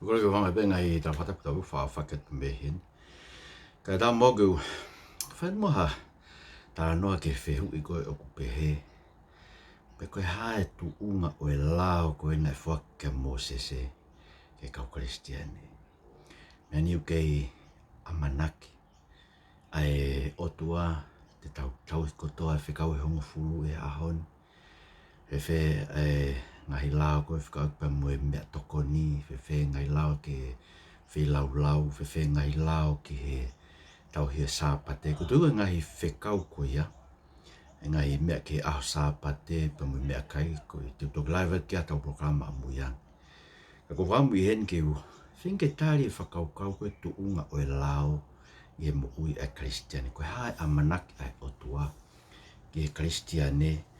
Ko ke wanga benga I ta fata ku fa faket mehin. Ka da mogu fa moha ta no ke fe hu I ko o ku pehe. Pe ko ha tu unga o e lao ko ina fo ke Mosese ke ka Kalisitiani. Meni u ke amanaki. Ai otua te tau kotoa fe kau hongo fulu e ahon. Fe ngahi lao ko fe kau pa mo me tokoni fe ngai lao ke fe lau fe ngai lao ke he tauhi sapate ko tu ngahi fe kau ko ya. Ngai me ke a sapate pa mo me kai ko te to live ke ata programa mo ya. Ko wa mo hen ke u finke tali fa kau ko tu unga o lao ye mo ui a Kalisitiani ko hai amanaki ai otua ke Kalisitiani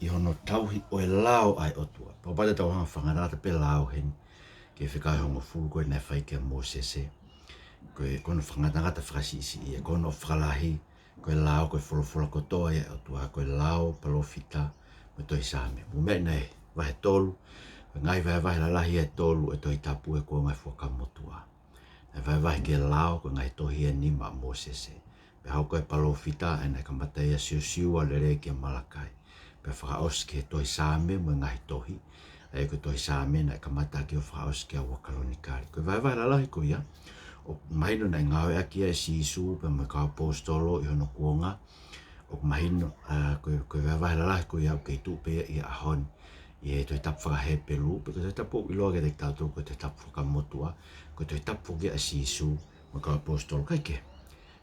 I hono tauhi o e lao ai otua pa bata tau hanga whangarata pe lao hen ke whikai hongo fulu koe nei whai ke Mosese koe kono whangatangata whakasisi ia kono whakalahi koe lao koe wholofola kotoa ia otua koe lao palofita me toi same mo me nei wahe tolu ngai wahe lalahi e tolu e toi tapu e koe ngai whakamotua e vai ke lao ko ngai tohi e ni ma Mosese. Pe hau koe palofita e nei kamata ia siu alere ke malakai. Pe whakaoske toi same mo ngai tohi. E ko toi same nei kamata ke o whakaoske a wakalonikari. Ko vai lalahi ko ia. O mahino nei ngau e aki e sisu pe mo ka apostolo I hono kuonga. O mahino ko vai lalahi ko ia ke tupe ia ahon. Ie toi tap whakahe pelu, pe ko toi tapu I loa ke te tautu ko te tap whakamotua, ko toi tapu ke a sisu, ma ka apostol kai ke.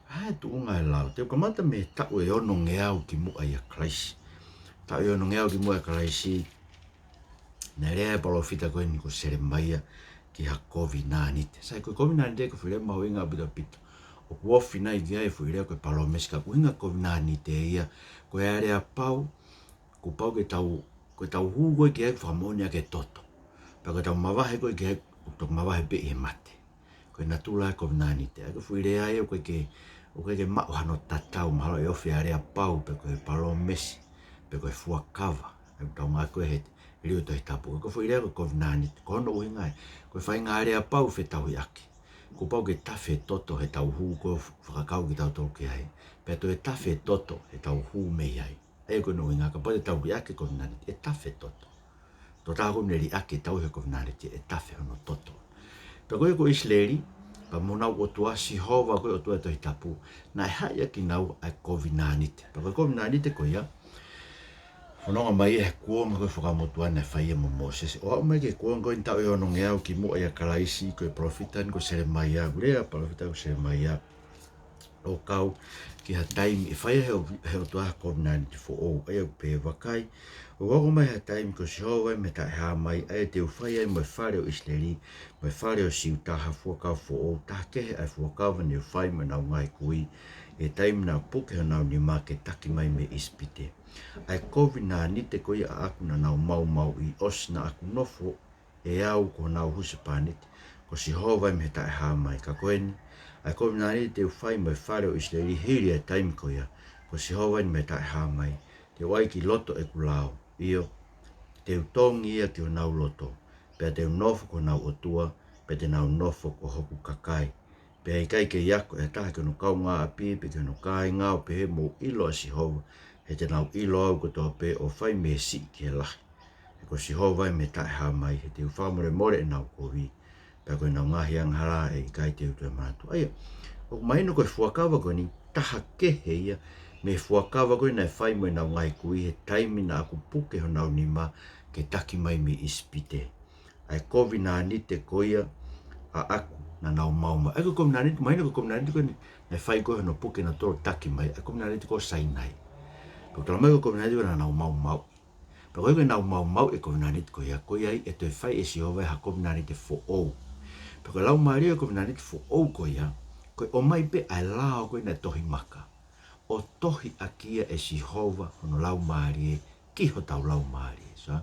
Hai tu unga e lau, te kamata me tau e ono ngeau ki mua I a Kraisi. Tau e ono ngeau ki mua a Kraisi, ne rea palofita koe ni ko sere maia ki ha COVID-19. Sai ko COVID-19 ko whirea mau inga pita pita. O kuofi nai ki ai whirea koe palomeska, ko inga COVID-19 ia, ko e area pau, ko pau ke tau ko tau hu koe ke whamonia ke toto. Pa ko tau mawahe koe ke tok mawahe pe I mate. Koe natula ko nani te. Ako whirea e o koe ke mao hano tatau mahalo e ofi area pau pe koe palo mesi. Pe koe fuakawa. E tau ngā koe he rio toi tapu. Ko whirea ko nani te. Ko hono uhi ngai. Koe whai ngā area pau fe tau I aki. Ko pau ke tafe toto he tau hu koe whakakau ki tau tolu ke hai. Pe to e tafe toto he tau hu mei hai. E ko no inga ka pode tau ki ake COVID-19 e tafe toto. To tahu neri ake tau he COVID-19 e tafe hono toto. Pa koe ko Isleri, pa monau o tuasi hova koe o tua tohi tapu, na e hai aki nau ai COVID-19. Pa koe COVID-19 ko ia, whanonga mai e kuonga koe whakamotua nei whaia mo Mosese. O au mai ke kuonga koe tau e ono ngeau ki mua ia Kalaisi, koe profitan ko sere mai a, gurea profitan ko sere mai a, o kau ki ha taimi e whaia he o tua COVID-19 fo o e au pe wakai. O wako mai ha taimi ko si hoa me ta hea mai e te u whaia I mo e whare o Isleri, mo e whare o siu taha fuakau fo o taha kehe ai fuakau ni o whai mo nau ngai kui e taimi nau puke ho nau ni ma ke taki mai me ispite. Ai COVID-19 ko ia aku na nau mau I os na aku nofo e au ko nau husapaniti ko si hoa me ta hea mai ka koeni. Ai COVID-19 te whai mai whare o Isleri hiri e taimi ko ia, ko si hoa me ta hea mai, te wai ki loto e kulao, io, te utongi ia ki o nau loto, pea te unofo ko nau otua, pea te nau nofo ko hoku kakai, pea I kai ke iako e taha ke no kau ngā api, pe ke no kai ngā o pe he mo ilo a si hoa, he te nau ilo au ko toa pe o whai me si ki e lahi, e ko si hoa me ta hea mai, he te uwhamore more e nau kovi, pea koe nau ngahi anghara e I kai te utu e manatu. Aia, o maino koe fuakawa koe ni taha kehe ia, me fuakawa koe nei whai mo nau ngai kui he taimi na aku puke ho nau nima ke taki mai me ispite. Ai COVID-19 ko ia a aku na nau mauma. Ai ko COVID-19, maino ko COVID-19 koe nei whai koe no puke na toro taki mai, ai COVID-19 ko sainai. Ko tala mai ko COVID-19 na nau mau. Pa koe nau mau e COVID-19 ko ia, ko ia e toi whai e si hova ha COVID-19 fo ou. Pa koe lau maria COVID-19 fo ou ko ia, koe o mai pe ai lao koe na tohi maka. O tohi akia e si hova hono lau marie, ki ho tau lau marie. So,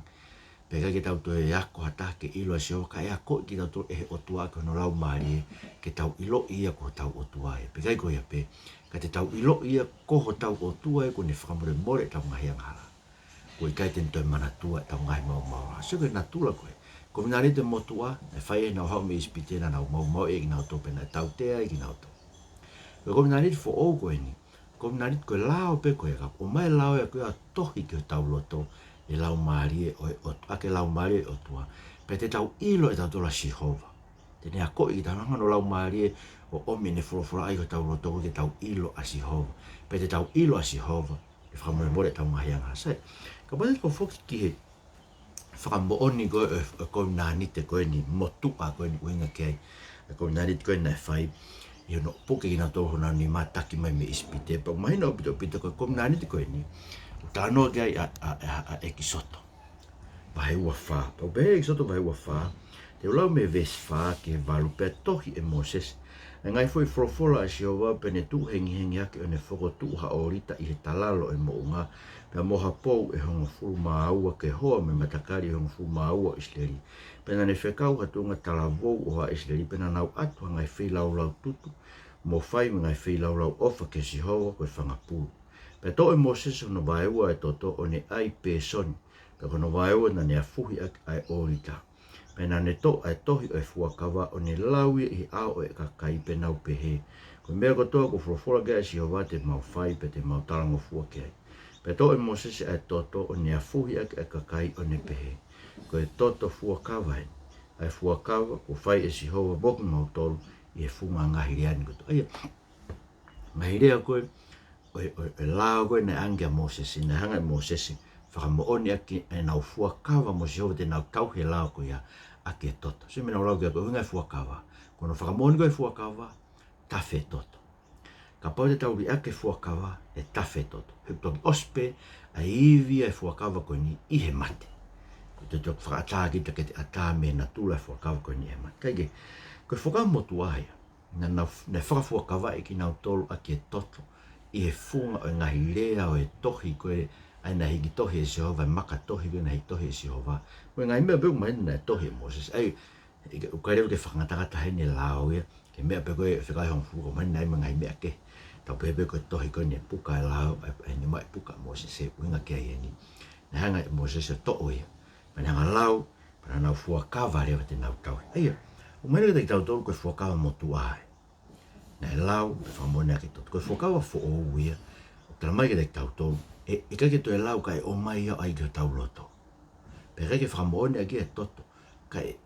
pe kai ke tau to e ako hata ke ilo e si hova, ka e ako ki tau to e o tua ke hono lau marie, ke tau ilo ia ko tau o tua e. Pe kai ko ia pe, ka te tau ilo ia ko ho tau o tua e ko ne whakamore more tau ngahi anghara. Ko I kai ten toi mana tua tau ngahi mau. So ke natula koe, Ko mina te motua, e whai e nau hau me ispite na nau mau e ki nau tope na tau tea e ki nau tope. Ko mina te fo o koe ni, ko mina te koe lao pe koe ka, o mai lao e koe a tohi ki o tau loto, e lau maari e ake lau maari e o tua, pe te tau ilo e tau tola Sihova. Te nea koi ki tau ngano lau maari e o omi ne furofura ai ko tau loto ko ke tau ilo a Sihova. Pe te tau ilo a Sihova, e whakamore more tau mahianga sai. Ka pate ko foki ki he, whakamo oni koe e koe nani te koe ni motu a koe ni uinga kei. E koe nani te koe nai whai. I ono puke ki nga toho na ni mataki mai me ispite. Pa mahina o pito koe nani te koe ni. Utanoa kei a eki soto. Pahe ua wha. Pa upehe eki soto pahe ua wha. Te ulau me ves wha ki he walu pia tohi e Mosese. E ngai foi frofola a Sihova pe ne tu hengi ake o ne whoko tu ha orita i he talalo e mounga. Pea moha pou e hongo furu maaua ke hoa me matakari e hongo furu maaua Isleri. Pena ne whekau hatunga talavou o ha Isleri. Pena nau atu ngai whi lau tutu. Mo whai me ngai whi lau ofa ke Sihova koe whangapuru. Pea to e Mosese no vaeua e toto o ne ai pe soni. Pea kono vaeua na ne afuhi ake ai orita. Pena ne to ai tohi o e fuakawa o ne laui i ao e kakai pe nau pehe. Ko mea kotoa ko frofola kea Sihova te mau whai pe te mau talango fua kea. Pe to e Mosese ai toto o ne afuhi ake e kakai o ne pehe. Ko e toto fuakawa e. Ai fuakawa ko whai e Sihova boku mau tolu i e funga ngahireani koto. Aia, ngahirea koe o lao koe ne angia Mosese, ne hanga Mosese. Whakamo oni ake e nau fuakawa mo Sihova te nau tauhi lao koe ia ake toto. Se me nau lau kia koe hunga e fuakawa. Kono whakamo oni koe fuakawa, tawhe toto. Ka pau te tauri ake fuakawa e tawhe toto. Hiptoki ospe a iwi e fuakawa koe ni ihe mate. Ko te tok whakata kita ke te ata me na tula e fuakawa koe ni ihe mate. Kaike, koe whakamo motu aia. Ne whakafuakawa e ki nau tolu ake toto. I he funga o ngahi rea o e tohi koe ai na hiki tohi e Sihova, e maka tohi koe na hiki tohi e Sihova. Koe ngai mea pegu maina na e tohi e Mosese. Ai, ukaireu ke whakangatangata hei ne lao ia. Ke mea pe koe whikai hong fuko maina ai ngai mea ke. Tau pepe koe tohi koe ni e puka e lao, e ni mai puka Mosese, uinga kia ia ni. Na hanga e Mosese to'o ia. Mana hanga lao, para nau fuakawa rea te nau tau. Aia, umaina ke te tau tolu koe fuakawa motu ai. Na e lau, e whamone ake toto. Koe fuakawa fo o ia. Tala mai ke te tau tolu. E kai ke to e lau kai o mai au ai ke tau loto. Pe kai ke whamone ake e toto. Kai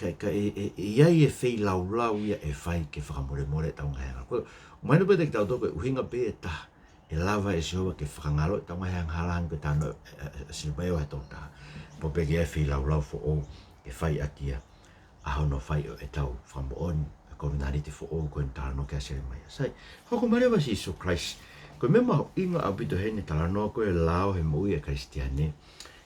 iai e whei lau ia e whai ke whakamore more tau ngahanga. Koe, umaina pe te tau tolu koe uhinga pe e taha. E lava e Sihova ke whakangalo e tau ngahanga halang ke tano silpeo he tau taha. Po pe ke e whei lau fo o e whai akia. Aho no whai o e tau whamone. Ko minari te fo o ko tala ke asere mai. Sai, hoko marewa si Jesus Christ. Ko me maho inga au pito hene tala no ko e lao he moi e Kalisitiani.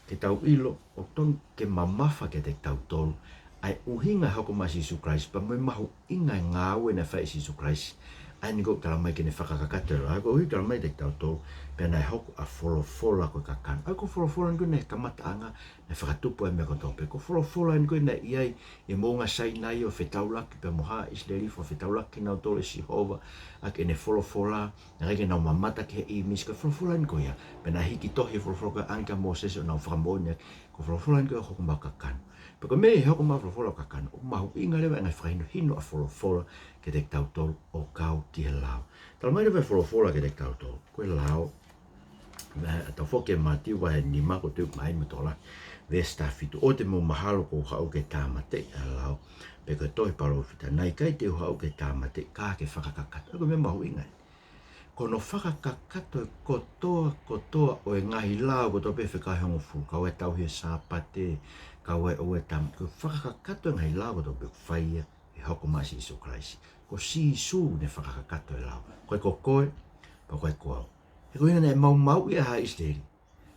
Ke tau ilo o ton ke mamafa ke te tau tolu. Ai uhinga hoko ma Jesus Christ. Pa me maho inga ngāwe na whai Jesus Christ. Ai ni ko tala mai ke ne whakakakatero. Ai ko hui tala mai te tau tolu. Pea nai hoko a folofola ko kakana. Ai ko folofola ni ko ne kamata anga. Ne whakatupu e mea ko tope. Ko folofola ni ko ne iai e mounga sai nai o whetaulaki. Pea moha Isleri fo whetaulaki nau tole Sihova. Ake ne folofola. Na reke nau mamata ke he i miska. Folofola ni ko ia. Pea nai hiki tohi folofola ko anka Mosese o nau whakamone. Ko folofola ni ko hoko mau kakana. Peko me e hoko mau folofola kakana. O mahu inga lewa ngai whahino hino a folofola ke te tau tolu o kau ki he lao. Tala mai lewa folofola ke te tau tolu. Koe lao. Tau whoke mati wa he ni mako teu mai matola. Vesta fitu. O te mo mahalo ko hau ke tāmate a lao. Peko tohi palo fita. Nai kai te hau ke tāmate kā ke whakakakata. Ako me mahu ingai. Kono whakakakato e kotoa o e ngahi lao ko tope whikai hongo fu. Kau e tau he sāpate. Kau e o e tam. Ko whakakakato e ngahi lao ko tope whaia e hoko ma Jesus Christ. Ko sisu ne whakakakato e lao. Koe ko koe, pa koe koau. E koe ngana e mau i a ha Isleri.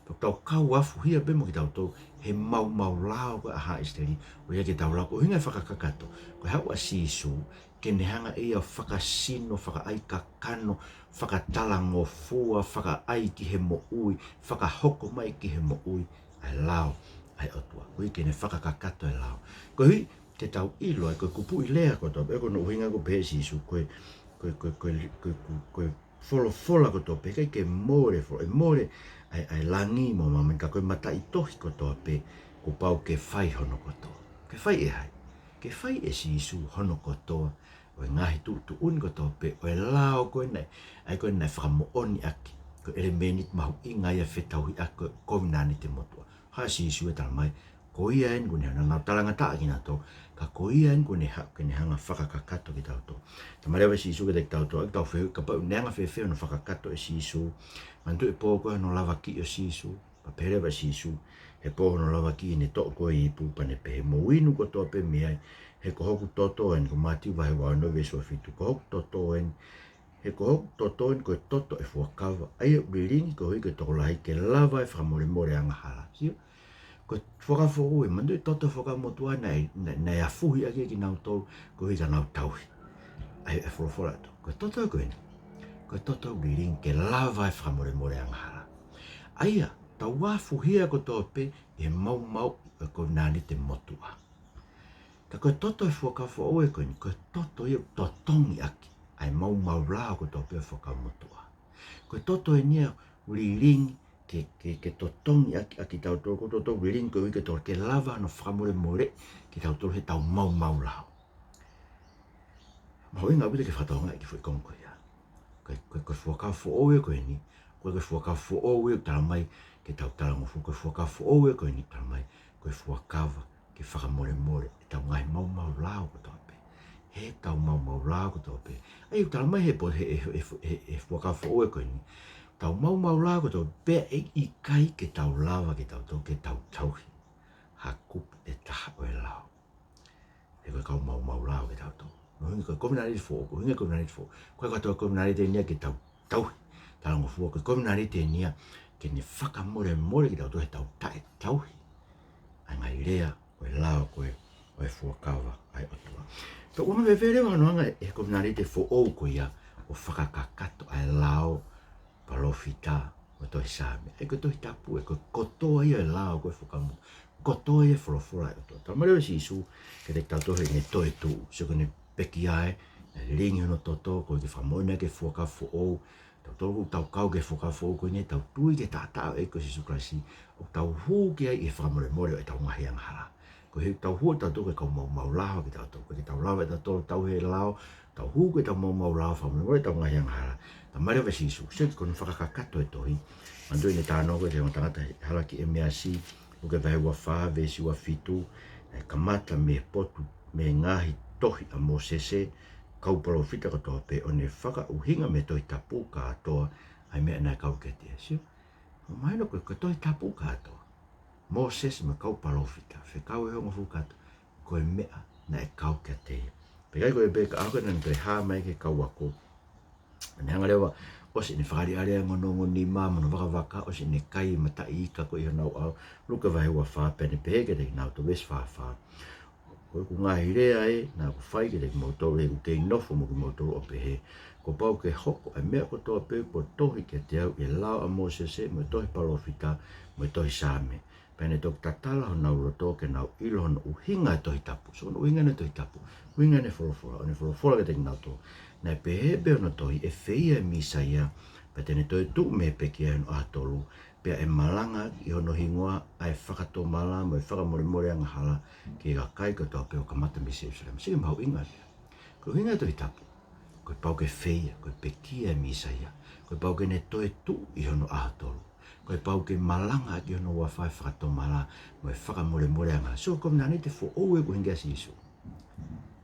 Pa tau kau afu hia bemo ki tau tau. He mau lao ko a ha Isleri. O ia ki tau lao ko hinga whakakakato. Koe hau a sisu. Ke ne hanga ia whakasino, whakaai kakano, whakatalango fua, whakaai ki he mo ui, whakahoko mai ki he mo ui. Ai lao, ai otua. Koe ke ne whakakakato e lao. Koe hui, te tau ilo, koe kupu i lea ko tau. Eko no uhinga ko pe sisu, koe fola ko tau pe, kai ke more, e more, ai langi mo mama, ka koe mata i tohi ko tau pe, ko pau ke whai hono ko tau. ke fai e hai. Ke fai e si isu hono kotoa. O e ngahi tu uni kotoa pe. O e lao koe nei. Ai koe nei whakamo oni aki. Ko ele menit mahu inga ia whetauhi ako kominani te motua. Ha si isu e tala mai. Ko ia en kune hana ngau talanga taa ki nga tō. Ka ko ia en kune hanga whakakakato ki tau tō. Ta marewa si isu ke te tau tō. Aki tau wheu ka pau neanga whewheu no whakakato e si isu. Mantu e pō koe no lava ki o si isu. Pa perewa si isu. He pō no lava ki ne tō koe i pū pane pe. He mo winu ko tō pe meai. He ko hoku toto en ko mati wahe wā no vesua fitu. Ko hoku toto en. He ko hoku toto en ko e toto e fuakawa. Ai o bilingi ko hui ke tō lahi ke lava e whamore more anga hala. Sio? Ko whakawhoko e mandu e toto whakamotua nei a fuhi ake ki nau tō ko hui ka nau tauhi. Ai e whorofora tō. Ko toto e koe ni. Ko toto e bilingi ke lava e whamore more anga hala. Aia, tau wā fuhia ko tō pe e mau e ko nani te motua. Ka koe toto e whakawhoko e koe ni. Ko toto e totongi aki. Ai mau lao ko tō pe e whakamotua. Ko toto e nia bilingi ke totongi aki tau tō ko toto bilingi ko ike tō ke lava no whamore more ki tau tō he tau mau lao. Mau inga wile ke whataonga ki fui kongko ia. Koe whakawhoko e koe ni. Koe whakawhoko e tala mai ke tau talangofu. Koe whakawhoko e koe ni tala mai. Koe whakawa ke whakamore more e tau ngai mau lao ko tō pe. He tau mau lao ko tō pe. Ai tala mai he po he whakawhoko e koe ni. Tau mau lao ko tō pe e i kai ke tau lava ke tau tō ke tau tauhi. Ha kupu e taha o e lao. E koe kau mau lao ke tau tō. No hinga koe kominari fō, ko hinga kominari fō. Koe katoa kominari te nia ke tau tauhi. Talango fua koe kominari te nia ke ne whakamore more ke tau tō he tau tae tauhi. Ai ngai rea o e lao koe o e fuakawa ai otua. Tō ua me vere wanoanga e kominari te fō ou ko ia o whakakakato ai lao palofita o toi same. E koe toi tapu e koe kotoa ia e lao koe whakamu. Kotoa ia whorofora e otua. Tau mareo si isu ke te tau tohe ne toi tū. So kone peki ai, ne ringi hono toto, koe ke whamoina ke whakafo ou. Tau kau ke whakafo ou koe ne tau tui ke tātao e koe si sukrasi. O tau hū ke ai e whamore more o e tau ngahi anghala. Koe he tau hua tau tō ke kau mau lao ke tau tō. Koe ke tau lawa e tau tau he lao. Tau hū ke tau mau lao whamore more tau ngahi anghala. Ta mareo si isu. Se kono whakakakato e tohi. Mandoi ne tāno koe te tangata halaki e mea si. O ke vahe ua wha, vesi ua fitu. Kamata me potu me ngahi tohi a Mosese. Kau palofita ka toa pe o ne whaka uhinga me toi tapu ka atoa. Ai mea nai kau ke te asio. O maino koe ka toi tapu ka atoa. Mosese me kau palofita. Whe kau e honga fukato. Koe mea na e kau ke te. Pekai koe pe ka ako nani toi haa mai ke kau ako. Ane hanga lewa. Osi ne whakari area ngonongo ni mama no waka osi ne kai mata i ka ko i hanau au. Luka vahe ua wha pene peheke te nau to wes wha. Koe ku ngahi rea e, nā ku whai ke te mautoru he ku kei nofo mo ki mautoru o pehe. Ko pau ke hoko e mea ko toa pe po tohi ke te au e lao a Mosese mo tohi palofita mo tohi same. Pene toki tatala ho nau roto ke nau ilo hono uhinga e tohi tapu. So no uhinga ne tohi tapu. Uhinga ne whorofora. O ne whorofora ke te nau to. Nai pehe pe ono tohi e whia misa ia. Pa tene toi tu me peki e no atolu. Pea e malanga i hono hingoa ai whakato mala mo e whakamore anga hala ki ka kai ko toa peo ka mata misi Jerusalem. Sige mau inga rea. Ko hinga e tohi tapu. Koe pau ke whia, koe peki e misa ia. Koe pau ke ne toi tu i hono atolu. Koe pau ke malanga ki hono ua whai whakato mala mo e whakamore anga. So kom nani te fo oue ko hinga si isu.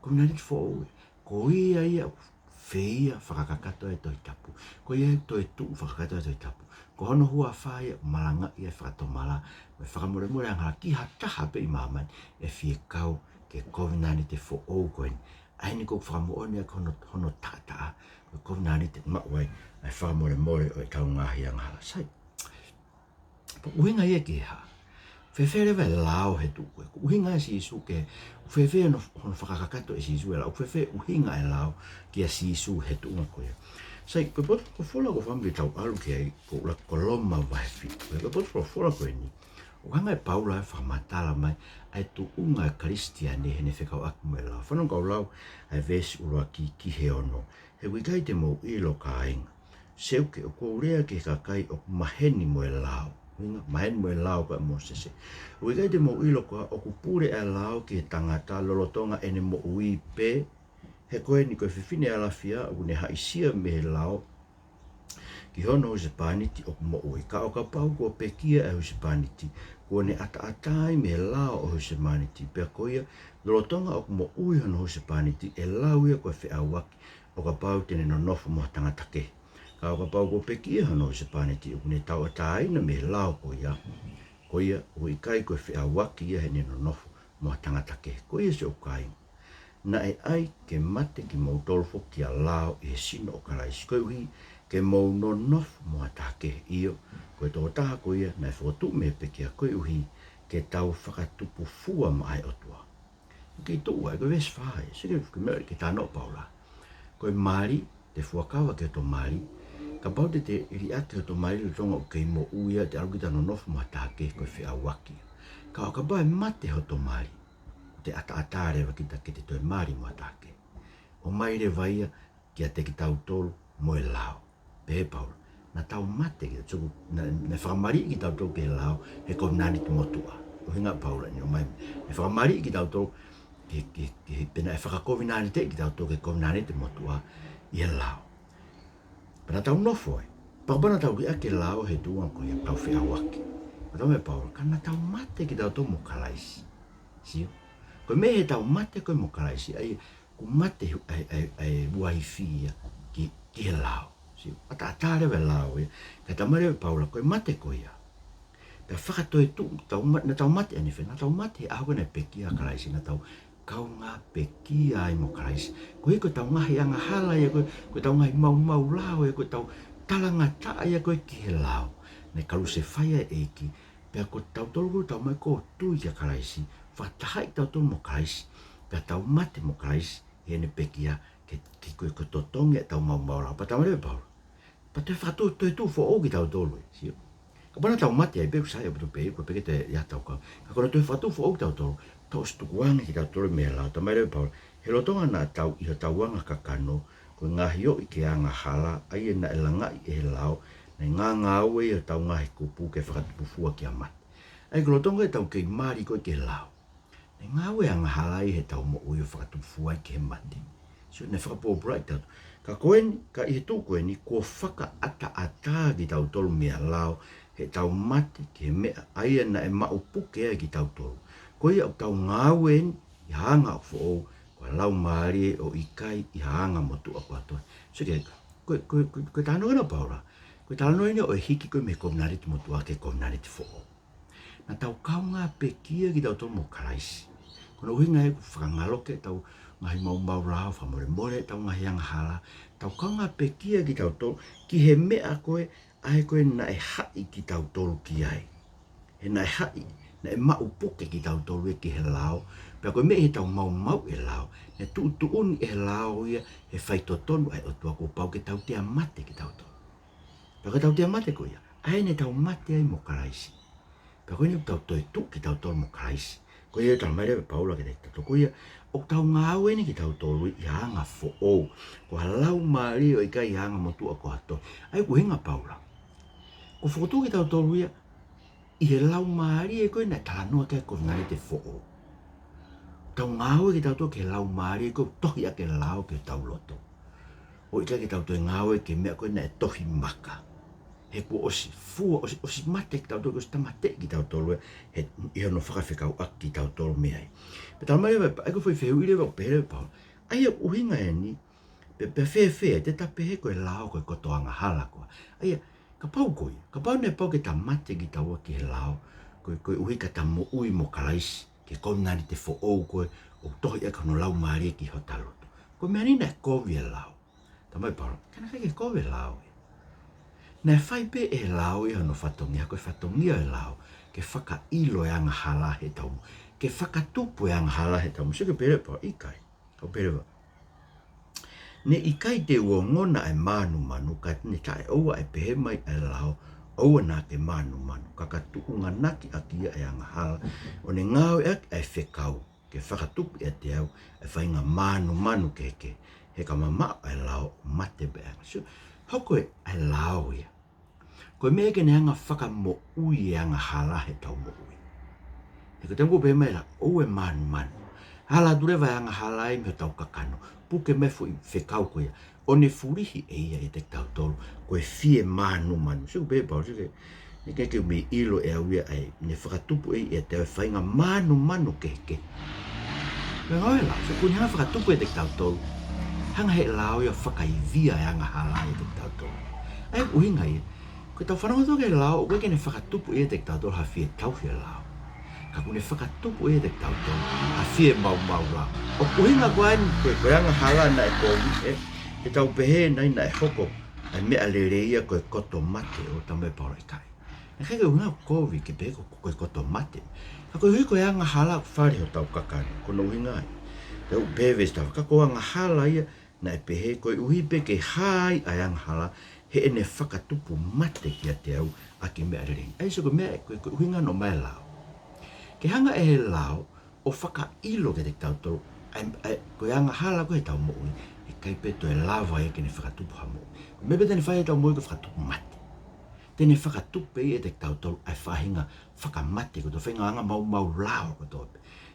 Kom nani te fo oue. Ko ia whia whakakakato e toi tapu. Ko ia toi tu whakakato e toi tapu. Ko hono hua whai malanga i e whakato mala mo e whakamore anga ki hataha pe i mamani e whia kau ke kovinani te fo ou koeni. Aini ko whakamooni a hono tātaa. Ko kovinani te mawai ai whakamore o e tau ngahi anga hala. Sai. Uhinga ia ki ha. Whewhere vai lao he tu koe. Uhinga e si isu ke. Whewhere no whakakakato e si isu e lao. Whewhere uhinga e lao ki a si isu he tu unga koe. Sai, koe poto ko whola ko whambi tau alu ki ai ko ula koloma vai whitu. Koe poto ko whola koe ni. O hanga e paula e whamatala mai ai tu unga e Kalisitiani he ne whekau aku me lao. Whanong kau lao ai vesi urua ki he ono. He wikai te mo ilo ka inga. Seuke o ko urea ke ka kai o maheni mo e lao. Winga mahen mo lao ko Mosese. Wiga de mo ilo ko o kupure e lao ki tangata lolotonga ene mo ui pe he koe ni koe whiwhine alawhia o ne haisia me lao ki hono o se pāniti o mo ui. Ka o ka pau ko pekia e o se pāniti ko ne ata-atai me lao o se pāniti pia koia lolotonga o mo ui hono o se pāniti e lau ia koe whi awaki o ka pau tene no nofo mo tangata ke. Ka o ka pau ko pekia hono o se pāniti o ne tau atai na me lao koia. Koia o i kai koe whi awaki ia he ne no nofo mo tangata ke. Koia se o kai. Na e ai ke mate ki mau tolfo ki a lao e sino o karaisi. Koe ui ke mau no nof mo atake io. Koe tō taha koia na e whotu me peke a koe uhi ke tau whakatupu fua ma ai otua. Kei tō ai koe ves whae. Sike mea ke tāno paula. Koe Māori te fuakawa ke tō Māori. Ka pau te iri ate o tō Māori le tonga o kei mo uia te aruki tano nof mo atake koe whia waki. Ka o ka pau e mate ho tō Māori. Te ata-atare wa kita ke te toi Māori mo atake. O mai re vaia ki a te ki tau tolu mo e lao. Pe paula, na tau mate ki tuku, na whakamari ki tau tolu ke lao, he kou nani tu motua. O hinga paula ni o mai, e whakamari ki tau tolu, ki pena e whakakovi nani te ki tau tolu ke kou nani tu motua, i e lao. Pena tau nofo e, pakapana tau ki ake lao he tuang ko i a tau whia waki. Tau me paula, kana tau mate ki tau tolu mo kalaisi. Sio? Koe me he tau mate koe mo karaisi, ai ku mate ai waifia ki he lao. Ata atare we lao e, ka tamare paula koe mate koe ia. Pea whakatoe tu, na tau mate ane whena, tau mate a hau na pekia karaisi, na tau kau ngā pekia ai mo karaisi. Koe koe tau ngahi anga hala ia, koe tau ngahi mau lao ia, koe tau talanga taa ia koe ki he lao. Ne kalu se whaia e ki, pea koe tau tolu tau mai ko tui kia karaisi, whatahai tau tolu mo karaisi, pea tau mate mo karaisi, he ne pekia, ki koe ko totongi e tau mau lao, pa tau rewe paula. Pa te whakatoe toi tu fo o ki tau tolu e, sio. Ka pana tau mate ai peku sai o putu pei, koe peke te ia tau kau. Ka kona toi whakatoe fo o ki tau tolu, tau stukuanga ki tau tolu mea lao, tau mai rewe paula. He lotonga na tau iho tauanga ka kano, koe ngahi o i ke anga hala, ai e na e langa i e lao, na ngā ue i tau ngahi kupu ke whakatupu fua ki a mate. Ai ko lotonga e tau kei Māori koe ke lao. Ne ngā ue anga hala i he tau mo ui o whakatupu fua i ke mate. Sio ne whakapōpura i tau. Ka koeni, ka i he tū koeni, ko whaka ata ki tau tolu mea lao, he tau mate ki he mea aia na e maupuke ai ki tau tolu. Ko ia o tau ngāweni i hanga o fō, ko lau Māori o ikai i hanga motu a kua toi. So ke, koe tāno ina paura, koe tāno ina o e hiki koe me kominariti motu a ke kominariti fō. Na tau kaunga pekia ki tau tolu mo karaisi. Kono uhinga e ku whakangaloke tau ngahi mau rao, whamore tau ngahi anga hala, tau kaunga pekia ki tau tolu, ki he mea koe, ai koe na e hai ki tau tolu ki ai. He na e hai, na e maupuke ki tau tolu e ki he lao, pea koe me he tau mau e lao, ne tuuni e lao ia, he whaitotonu ai o tua ko pau ke tau tea mate ki tau tolu. Pea koe tau tea mate koe ia, ai ne tau mate ai mo karaisi. Pea koe ni tau toi tu ki tau tolu mo karaisi. Koe ia tau maire paula ke te tato koe ia, o tau ngāwe ni ki tau tolu i hanga fo o. Ko halau Māori o i kai hanga motu a ko hato. Ai ku hinga paula. Ko whokotu ki tau tolu ia, i he lau Māori e koe na tānoa kai ko ngāi te fo o. Tau ngāwe ki tau tolu ke lau Māori e koe tohi a ke lau ke tau loto. O i kai ki tau tolu ngāwe ke mea koe na e tohi maka. He ko osi fua, osi mate ki tau tolu, osi tamate ki tau tolu, he iho no whakawhikau ak ki tau tolu meai. Pe tau mai ai ko whai whehu ire wau pehere pao. Ai a uhinga e ni, pe whewhe, te tapehe koe lao koe kotoanga hala koa. Ai a, ka pau koe, ka pau ne pau ke tamate ki tau ki he lao, koe uhi ka tamo ui mo kalaisi, ke konani te fo ou koe, o tohi e kano lau maari ki ho taloto. Koe mea nina e kovi e lao. Tau mai pao, kana kai ke kovi e lao e. Nē whai pe e lao i hano whatongia, koe whatongia e lao, ke whaka ilo e anga hala he tau, ke whakatupu e anga hala he tau, musike pere pa ikai, au pere wa. Ne ikai te ua ngona e manu, ka ne tae oua e pehe mai e lao, oua nā ke manu, kakatuunga naki akia e anga hala, o ne ngāo e e whekau, ke whakatupu e te au, e whainga manu keke, he ka mamao e lao mate be anga. So, hoko e lao ia. Koe mea ke neanga whaka mo ui e anga hala he tau mo ui. E ko tengu pe mea o e manu. Hala dure vai anga hala e me tau kakano. Puke me fu i whekau koe. O ne furihi e ia e te tau tolu. Koe fie manu. Siku pe pao sike. Ne ke me ilo e awia ai. Ne whakatupu e te whainga manu ke. Koe ngau e lau. Se kuni hanga whakatupu e te tau tolu. Hanga he lau ia whakaivia e anga hala e te tau tolu. Ai uhinga ia. Koe tau whanonga toke lau, koe ke ne whakatupu e te tautor ha fie tauhi lau. Ka kune whakatupu e te tautor ha fie mau lau. O kuhinga koe koe anga hala na e kōwi e tau pehe nai na e hoko ai mea lereia koe koto mate o tau me paura i kai. E kei koe kōwi ke pehe koe koto mate. Ka koe hui koe anga hala whare o tau kakari, kono uhinga ai. E u pehe vesta whakako anga hala ia na e pehe koe uhi pe ke hai ai anga hala he ene whakatupu mate kia te au a ki mea rering. Ai so ko mea koe uhinga no mai lao. Ke hanga e he lao o whaka ilo ke te tautoro. Koe anga hala koe tau mo ui. E kai peto e lava e ke ne whakatupu ha mo ui. Me pe tene whae tau mo ui ko whakatupu mate. Tene whakatupu e te tautoro ai whahinga whakamate ko to whainga anga mau lao ko to.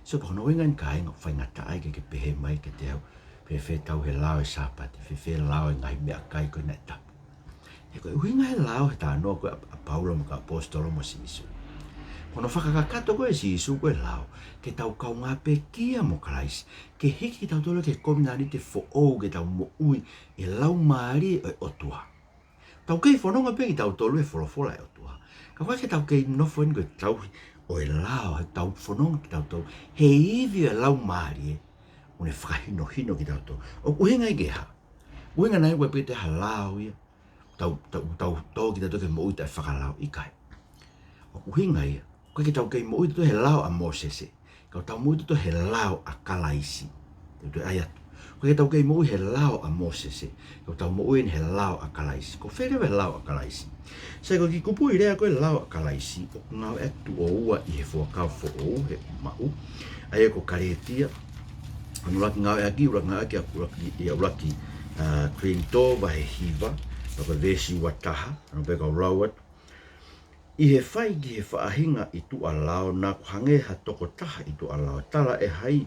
So pa kono winga in ka inga whainga taai ke pehe mai ke te au. Pehe tau he lao e sapate. Pehe lao e ngai mea kai koe nei tapu. E koe uhinga he lao he tānoa koe a Paulo mo ka apostolo mo si isu. Kono whakakakato koe si isu koe lao, ke tau kau ngā pe kia mo Kalaisi, ke hiki tau tolo ke kominari te fo'ou ke tau mo ui e lau maari e otua. Tau kei whanonga pe ki tau tolu e wholofola e otua. Ka koe ke tau kei nofo koe tau o e lao, he tau whanonga ki tau tolu, he iwi e lau maari e, une whakahino ki tau tolu. O uhinga i geha, uhinga nai koe pe te ha lao ia, tau ki tau ke mo ui tai whakalao i kai. O uhinga ia, koe ki tau kei mo ui he lao a Mosese, kau tau mo ui he lao a Kalaisi. Te ai atu. Koe ki tau kei mo ui he lao a Mosese, kau tau mo ui he lao a Kalaisi. Ko where he lao a Kalaisi. Sai koe ki kupu i rea koe lao a Kalaisi, o ngau atu o ua i he fuakau fo o he mau. Ai e ko karetia, unulaki ngau e aki, uraki ngau e aki, uraki Krinto wa he hiva, Paka vesi wataha, ano peka rawat. I he whai ki he whaahinga i tu alao, nā kuhange ha toko taha i tu alao. Tala e hai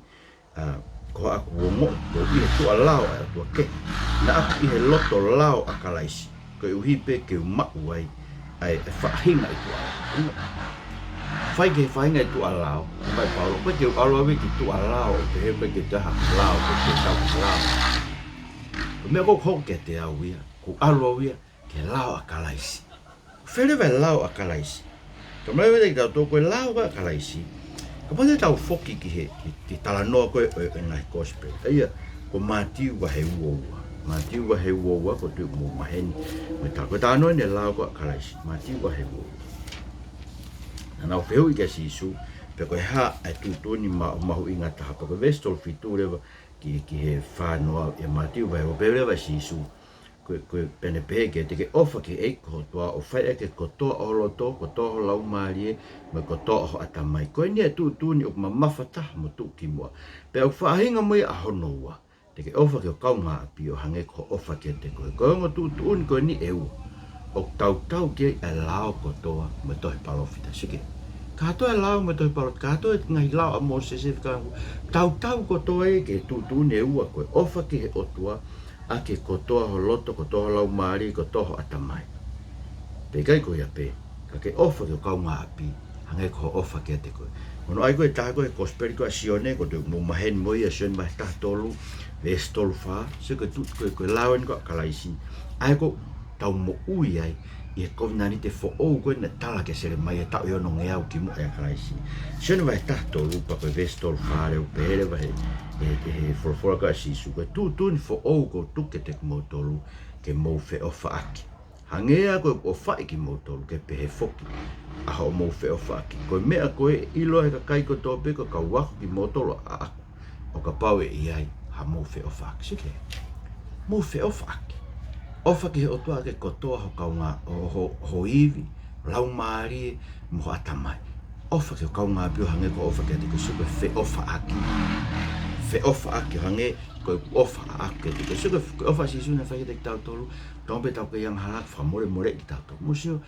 ko aku wongo, ko i he tu alao a tua ke. Na aku i he loto lao a Kalaisi, ko i uhipe ke umaku ai e whaahinga i tu alao. Whai ke he whahinga i tu alao, mai Paulo, koe ke ualawe ki tu alao, ke he koe ke taha lao, ko ke tau lao. Ko mea koko ke te au ia. Ko aloa ke lao a Kalaisi. Where vai lao a Kalaisi. Ka mai wete ki tau tō koe lao a Kalaisi. Ka pate tau whoki ki he, ki tala noa koe o e ngai gospel. Eia, ko mātiu wa he uoua. Mātiu wa he uoua ko tu mo maheni. Me tā koe tā noa ne lao ko a Kalaisi. Mātiu wa he uoua. Nā nau whiu i kia si isu. Pe koe ha e tūtoni mahu inga taha. Pa koe vestol fitu rewa ki he whānoa e mātiu wa he uoua. Pe rewa si isu. Koe pene pehe ke te ke ofa ke eiko toa o whai eke kotoa o loto, kotoa o lau maari e, me kotoa o atamai. Koe nia tūtūni o kuma mawhataha mo tūki mua. Pe au whaahinga mai a hono ua. Te ke ofa ke o kaunga api o hange ko ofa ke te koe. Koe ongo tūtūni koe ni e ua. O tau ke e lao kotoa me tohi palofita. Sike. Katoa e lao me tohi palofita. Katoa e ngai lao a Mosese. Tau kotoa e ke tūtūni e ua koe. Ofa ke he otua. Ake kotoa ho loto, kotoa ho lau maari, kotoa ho atamai. Pe kai koe a pe, ka ke ofa ke o kaunga api, hange ko ofa ke te koe. Mono ai koe taha koe kosperi koe a sione, ko te mo mahen moi a sione mahe taha tolu, ves tolu wha, se koe lauen koe a Kalaisi. Ai ko tau mo ui ai, i e kovinani te fo'ou koe na tala ke sere mai e tau i ono ngeau ki mo e a Kalaisi. Sione mahe taha tolu, pa koe ves tolu wha reo pehere mahe, he wholawhora ka sisu koe tūtūni fo'ou ko tuke te kumautolu ke mou whe ofa aki. Hangea koe o whai ki mautolu ke pehe foki. Aho o mou whe ofa aki. Koe mea koe ilo he ka kai ko tōpe ko ka waku ki mautolu a aku. O ka pau e iai ha mou whe ofa aki. Sike. Mou whe ofa aki. Ofa ki he otua ke kotoa ho kaunga ho iwi, lau maari, mo atamai. Ofa ke o kaunga pio hange ko ofa ke te kusuke whe ofa aki. Fe ofa aki hange koe ofa aki te suka ofa si suna whai te tau tolu tombe tau ke yang halak whamore more ki tau tolu musio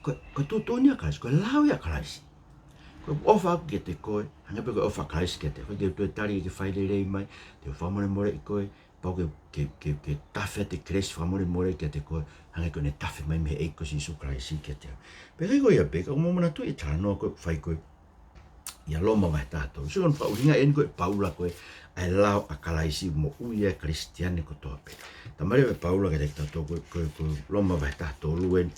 ko tutunia kalaisi, ko lau ia kalaisi. Ko ofa ke te koe, hanga pe ko ofa kalaisi ke te, ko te tue tari ke whaile rei mai, te whamore more i koe, pau ke tawhia te kresi whamore more ke te koe, hanga ko ne tawhia mai me eiko si su kalaisi ke te. Pe kai koe ia pe, ka umomona tu i tala noa koe whai koe, ia loma vai tātou. So kon pauhinga en koe Paula koe, ai lao a kalaisi mo uia Kalisitiani ko toa pe. Tamare me Paula ke te tātou koe loma vai tātou luen,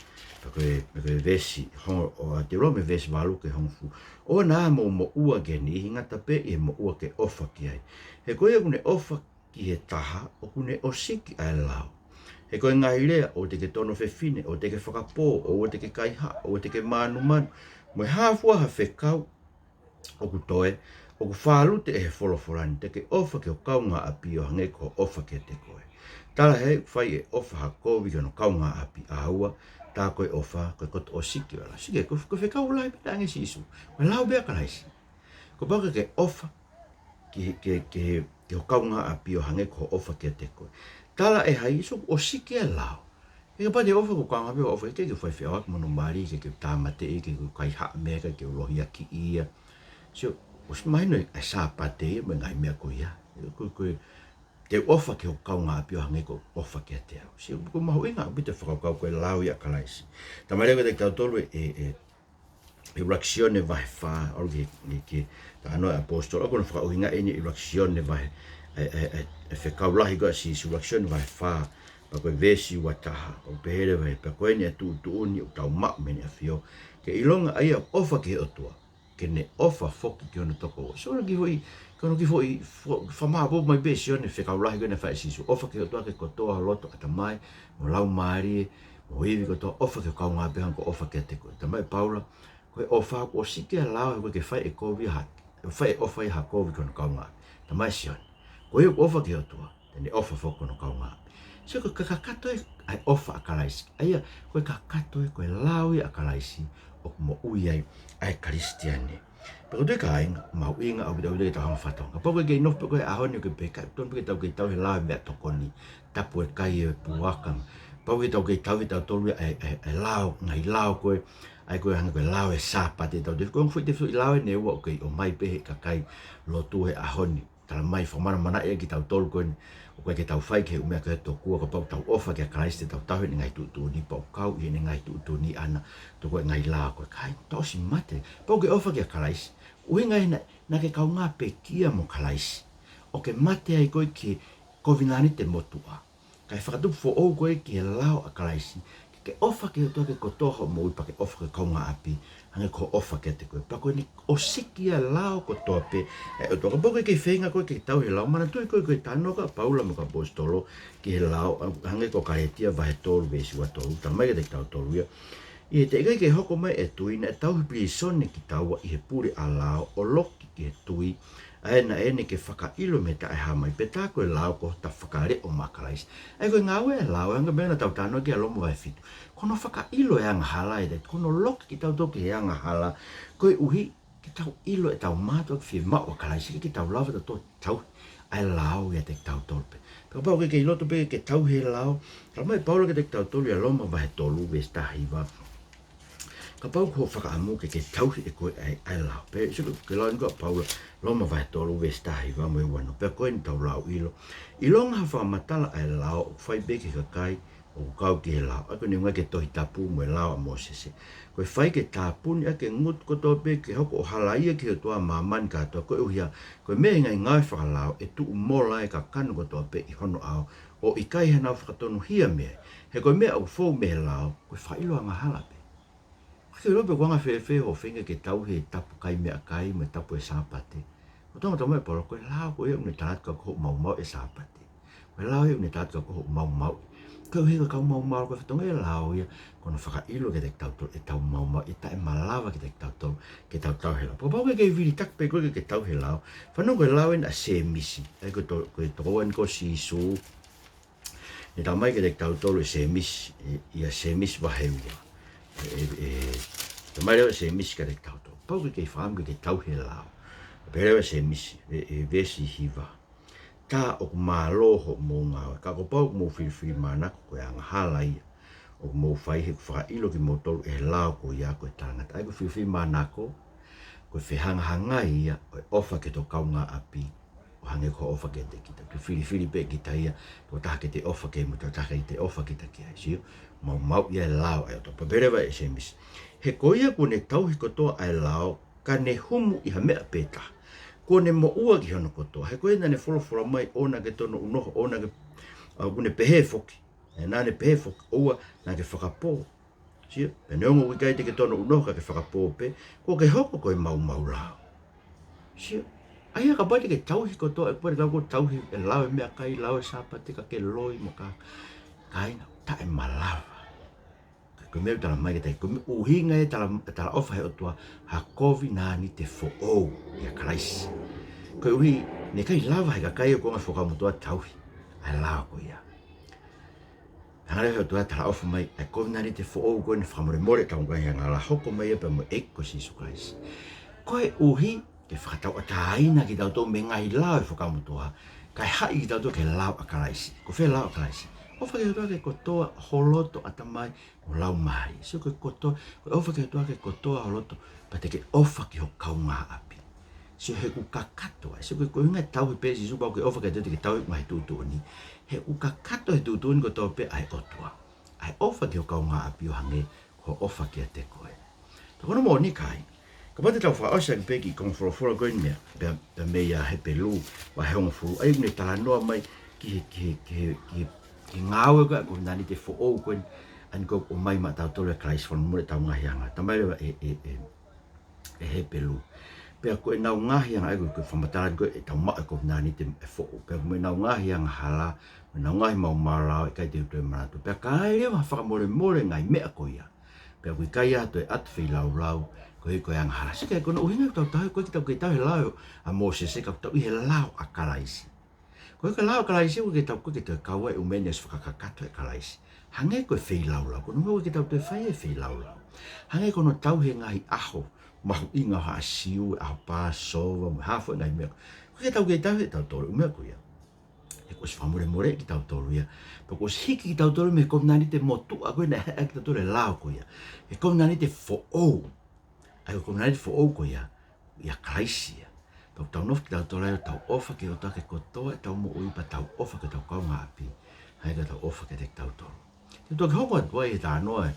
koe vesi, o te rome vesi walu ke hongfu. O nā mo ua ke ni, hingata pe e mo ua ke ofa ki ai. He koe kune ofa ki he taha, o kune o siki ai lao. He koe ngai rea, o te ke tono whewhine, o te ke whakapō, o te ke kaiha, o te ke manu manu. Moe hāfua ha whekau, o ku toe, o ku whālu te e he wholoforani, te ke ofa ke o kaunga api o hange ko ofa ke te koe. Tala hei whai e ofa ha kovi ke no kaunga api a haua, tā koe ofa, koe koto o siki wala. Sike, koe whekau lai pita ange si isu, koe lau bea kalaisi. Ko baka ke ofa, ke o kaunga api o hange ko ofa ke te koe. Tala e hai isu o siki e lau. Ke pati ofa ko kaunga api o ofa, ke whai whiawak mono mari, ke tāmate e, ke kai haa mea, ke rohi ki ia. So, o si mai noi ai sā pate e, me ngai mea koe ia. Koe, te ofa ke o kaunga api o hange ko ofa ke te au. Si, ko mahu inga, bita whakakau koe lau ia kalaisi. Tamare koe te kautolu e reactione vai wha, oro ki ta anoi apostol, ako na whakauhinga e ni reactione vai, e whekaulahi koe si reactione vai wha, pa koe vesi wataha, o pehere vai, pa koe ni atu utuuni, o tau mak meni a whio, ke ilonga aia ofa ke otua, ke ne ofa foki ki ona toko. So na ki hoi, kono ki hoi, whamaa po mai besi one, whekaulahi koe na whae sisu, ofa ke otua ke kotoa loto ata mai, mo lau maari, mo hivi kotoa, ofa ke kaunga apehan ko ofa ke te koe. Tamai Paula, koe ofa ko sike lao koe ke whae e kovi ha, whae ofa i ha kovi kono kaunga. Tamai sion, koe ofa ke otua, tene ofa foko no kaunga. So koe kakakato e ai ofa a kalaisi, aia koe kakakato e koe lao i a kalaisi, o mo ui ai Kalisitiani. Pero tui ka inga, mau inga au bidau ke tau hanga whatonga. Pau koe kei nofu koe ahoni ke peka, ton pe ke tau he lao mea tokoni, tapu e kai e puakam. Pau ke tau tolu ai lao, ngai lao koe, ai koe hanga koe lao e sāpate tau. Te koe ngwhai te whui lao e ne ua o mai pehe kakai lotu he ahoni. Tala mai whamana mana e ki tau tolu koe, o koe ke tau whai ke umea koe tō kua, ko pau tau ofa ke a Kalaisi te tau tahu ni ngai tūtū ni pau kau, i ni ngai tūtū ni ana, tō koe ngai lao koe, kai tosi mate. Pau ke ofa ke a Kalaisi, ui ngai na ke kau ngā pe kia mo Kalaisi, o ke mate ai koe ki kovinani te motua. Kai whakatupu fo ou koe ki he lao a Kalaisi, ke ofa ke toa ke kotoha mo i pa ke ofa ke kaunga api, hanga ko ofa ke te koe. Pa koe ni o siki a lao ko toa pe, o toa ka poke ke whenga koe ke tau he lao, mana tui koe koe tano ka Paula mo ka apostolo ki he lao, hanga ko karetia vahe tolu vesi wa tolu, ta mai ke te tau tolu ia. I te ikai ke hoko mai e tui, na e tau hi pili sone ki taua i he puri a lao, o loki ki he tui, aena ene ke whakailo me ta e hamai, pe tā koe lao ko ta whakare o Makalaisi. Ai koe ngāwe e lao, anga mena tau tāno ki a lomo vai fitu. Kono whakailo e anga hala e reit, kono loki ki tau toki e anga hala, koe uhi ki tau ilo e tau mātua ki whie mau a Kalaisi, ki tau lawa ta tau ai lao ia te tau tolpe. Paka pau ke iloto pe ke tau he lao, ramai paulo ke te tau tolu a loma vai tolu ve stahiva. Ka pau ko whakaamu ke tauhi e koe ai lao. Pe siko ke lao ingoa Paula loma vai tolu ve stahiva mo i wano. Pe koe ni tau lao ilo. Ilonga hawha matala ai lao, whai beke ka kai o kau ki he lao. Ako ni ngai ke tohi tapu mo i lao a Mosese. Koe whai ke tāpuni ake ngut koto pe ke hoko o halaia ki o toa mamani katoa. Koe uhia, koe mea ngai ngai whakalao e tu umola e ka kanu kotoa pe i hono au. O i kai hana whakatonu hia mea. He koe mea au fōu me lao, koe whailo anga hala pe. Ke lope wanga whewhe ho whenga ke tau he tapu kai mea kai me tapu e sāpate. O tonga tau mai poro, koe lao koe une tātka ko mau mau e sāpate. Koe lao he une tātka ko mau mau. Koe hega kau mau mau koe whatonga e lao ia, kono whakailo ke te tau tolu e tau mau mau, e tae malawa ke te tau tolu, ke tau tau he lao. Pau ke viri takpe koe ke tau he lao, whanau koe lao en a se misi. E koe toen ko sisu, e tau mai ke te tau tolu e se misi, ia se misi wahewua. Te mai rewa se misi ka te tau tau. Pau ke whaam ke tau he lao. Pe rewa se misi, vesi hiva. Tā o ku māloho mō ngāwe. Ka ko pau mo whiriwhiri mānako koe anga hala ia. o mo fai he whakailo ki mo tolu e lao ko ia ko e tangata. Ai ko whiwhi manako, ko e whihanga hanga ia o e ofa ke to kaunga api. O hange ko ofa ke te kita. Ki whiri pe ki ta ia, ko taha ke te ofa ke mo to taha ke te ofa ki ta ki ai sio. Mau ia e lao ai o to paberewa e se mis. He ko ia ko ne tauhi kotoa ai lao, ka ne humu i ha mea peta. Ko ne mo ua ki hono kotoa. He ko ina ne wholofora mai ona ke tono unoho, ona ke kune pehe foki. E nā ne pehe foki oua nā ke whakapō. Sia, pe neongo wikai te ke tono unoho ka ke whakapō pe, ko ke hoko koe mau lao. Sia, ai ka pati ke tauhi kotoa, e pati ko tauhi e lao e mea kai, lao e sapate ka ke loi mo ka. Kaina, ta e malawa. Ko meu tala mai ke tai, ko uhinga e tala ofa he otua, ha kovi nā ni te fo'ou ia karaisi. Ko uhi, ne kai lava he ka kai o konga whakamutoa tauhi, ai lao ko ia. Hangare he otua tala ofa mai, ai kovi nā ni te fo'ou koe ni whakamore more taunga hea ngā la hoko mai e pa mo eko si sukais. Ko e uhi, ke whakatau a tāina ki tautou me ngai lao e whakamutoa, kai hai ki tautou ke lao a karaisi, ko whea lao a karaisi. Ofa ke toa ke kotoa holoto atamai o lau mai. So ke kotoa, ofa ke toa ke kotoa holoto, pa te ke ofa ki ho kaunga api. So he ku kakato ai. So ke ko inga tau he pesi supa ke ofa ke toa ke tau he mahi tūtuni. He ku kakato he tūtuni ko toa pe ai otua. Ai ofa ki ho kaunga api o hange ho ofa ki a te koe. Ta kono mo ni kai. Ka pate tau whaosa ki peki kong whorofora koe ni mea. Pea mea he pelu wa he hongo furu. Ai ne tala noa mai ki ngāwe ko nani te fo'ou koe ani ko o mai ma tau tole Christ whanu mure tau ngahianga. Tamai rewa e he pelu. Pea ko e nau ngahianga ai koe whamataran koe e tau maa ko nani te fo'ou. Pea ko me nau ngahianga hala, me nau ngahi mau marao e kai te utoi maratu. Pea kai rewa whakamore more ngai mea ko ia. Pea koe kai ato e atwhi lau ko he koe anga hala. Sika e kono uhinga tau tau koe ki tau kei tau he lau a Mosese ka tau i he lau a Kalaisi. Ko ka lao kalaisi ko ke tau ko ke te kaua e umene es whakakakato e kalaisi. Hange koe whei laulau, ko nunga ke tau te whai e whei laulau. Hange kono tau he ngahi aho, mahu inga ha siu, aho pā, sova, mo hafo e ngai mea. Ko ke tau he tau tolu umea ko ia. He ko si whamure more ki tau tolu ia. Pa ko si hiki ki tau tolu me kom nani te motu, a koe na hea ki tau tolu e lao ko ia. He kom nani te fo'ou. Ai ko kom nani te fo'ou ko ia, ia kalaisi ia. Tau nof ki tau tolai tau ofa ki o take kotoa tau mo ui pa tau ofa ki tau kaunga api. Hai ka tau ofa ki te tau tolu. Te toki hongo atua i tā noa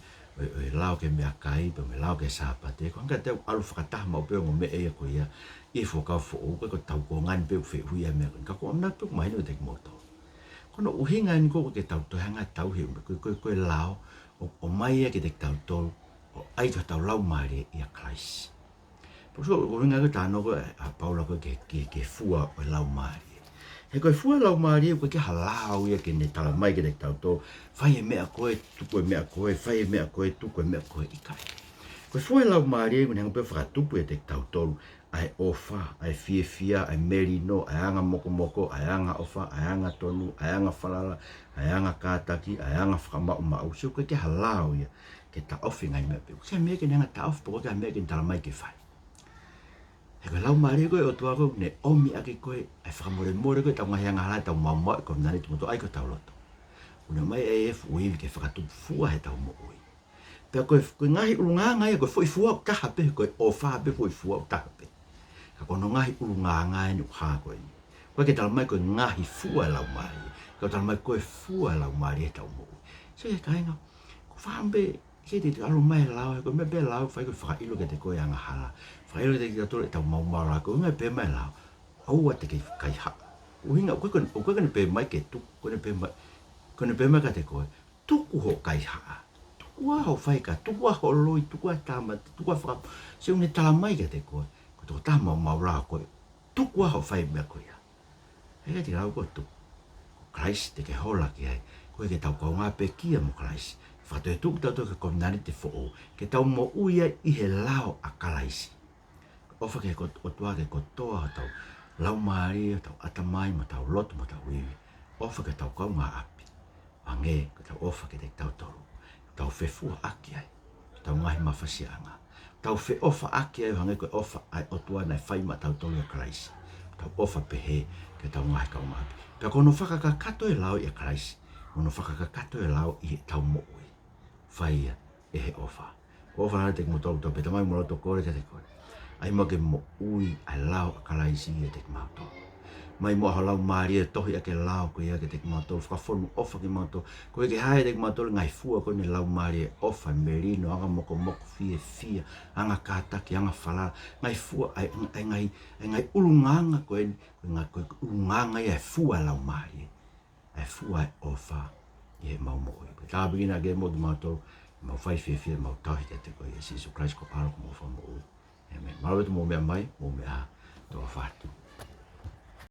e lao ke mea kai, pe me lao ke sāpate. Ko hanga tau alu whakataha mau peo ngō me ea ko ia i whokau who'u ko tau ko ngani peo whi hui a mea. Ka ko amna peo mahinu te kimoto. Kono uhinga ni ko ke tau tohanga tau hi ume. Koe lao o mai ea ki te tau tolu o ai ka tau lau maare i a Christ. Poso ko ringa ko tano ko a Paula ko ke fua o lau mari. He ko fua lau mari ko ke halau ia ke ne tala mai ke te tau to fai mea koe tuku mea koe fai mea koe tuku mea koe ikai. Ko fua lau mari ko ne pe fra tupu te tau to ai ofa ai fia ai merino ai anga moko ai anga ofa ai anga tonu ai anga falala ai anga kataki ai anga frama ma o so ko ke halau ia ke ta ofinga mea pe. Se me ke ne ta off po ke me ke tala mai ke fai. He koe lau maare koe o tua koe ne omi ake koe ai whakamore koe tau ngahi anga hala tau mamau koe nani tumoto ai koe tau loto. Una mai AF uiwi ke whakatupu fua he tau mo ui. Pea koe ngahi urunga ngai koe fwoi fua o taha pe koe o wha pe fwoi fua o taha pe. Ka kono ngahi urunga ngai ni uha koe ni. Koe ke tala mai koe ngahi fua lau maare. Koe tala mai koe fua lau maare he tau mo ui. So he kainga, ko whaambe ke te alu mai lau, koe me be lau whai koe whakailo ke te koe anga hala. Whaelo te kia tole tau maumara ko ngai pe mai lao. Aua te kei kai ha. Uhinga koe kone pe mai ke tu, kone pe mai ka te koe. Tuku ho kai ha. Tuku a ho whai ka, tuku a ho loi, tuku a tama, tuku a whaka. Se une tala mai ka te koe. Ko toko taha maumara koe. Tuku a ho whai mea koe ia. Hei te rau koe tuku. Christ te ke hola ki ai. Koe ke tau kau ngā pe kia mo Christ. Whatoe tuku tau toke komnani te fo'o. Ke tau mo uia i he lao a kalaisi. Ofa ke o tua ke kotoa tau lau maari, tau atamai, ma tau lotu, ma tau iwi. Ofa ke tau kau ngā api. Wange, ke tau ofa ke te tau toru. Tau whefua aki ai. Tau ngahi mawhasianga. Tau whe ofa aki ai, wange koe ofa ai o tua nai whai ma tau toru a Kalaisi. Tau ofa pehe ke tau ngahi kau ngā api. Pea kono whakakakato e lau i a Kalaisi. Kono whakakakato e lau i tau mo ui. whaia e he ofa. Ofa na te kumotou to peta mai mo to kore te kore. Ai mo ke mo ui ai lao kalaisi e te kumotou. Mai mo halau maria tohi ake lao ko ia ke te kumotou whakafonu ofa ke kumotou. Ko e ke hae te kumotou ngai fua ko ne lau maria ofa merino anga moko fie fia anga kataki anga whala ngai fua ai ngai ulunganga ko e ngai ulunganga e fua lau maria. Ai fua e ofa e mau mo i. Ka bigina ke mo kumotou mau fai fie fia mau tahi te ko e Jesus Christ ko palo ko mo fa mo. Amen. Malo te mo mea mai mo mea to fatu.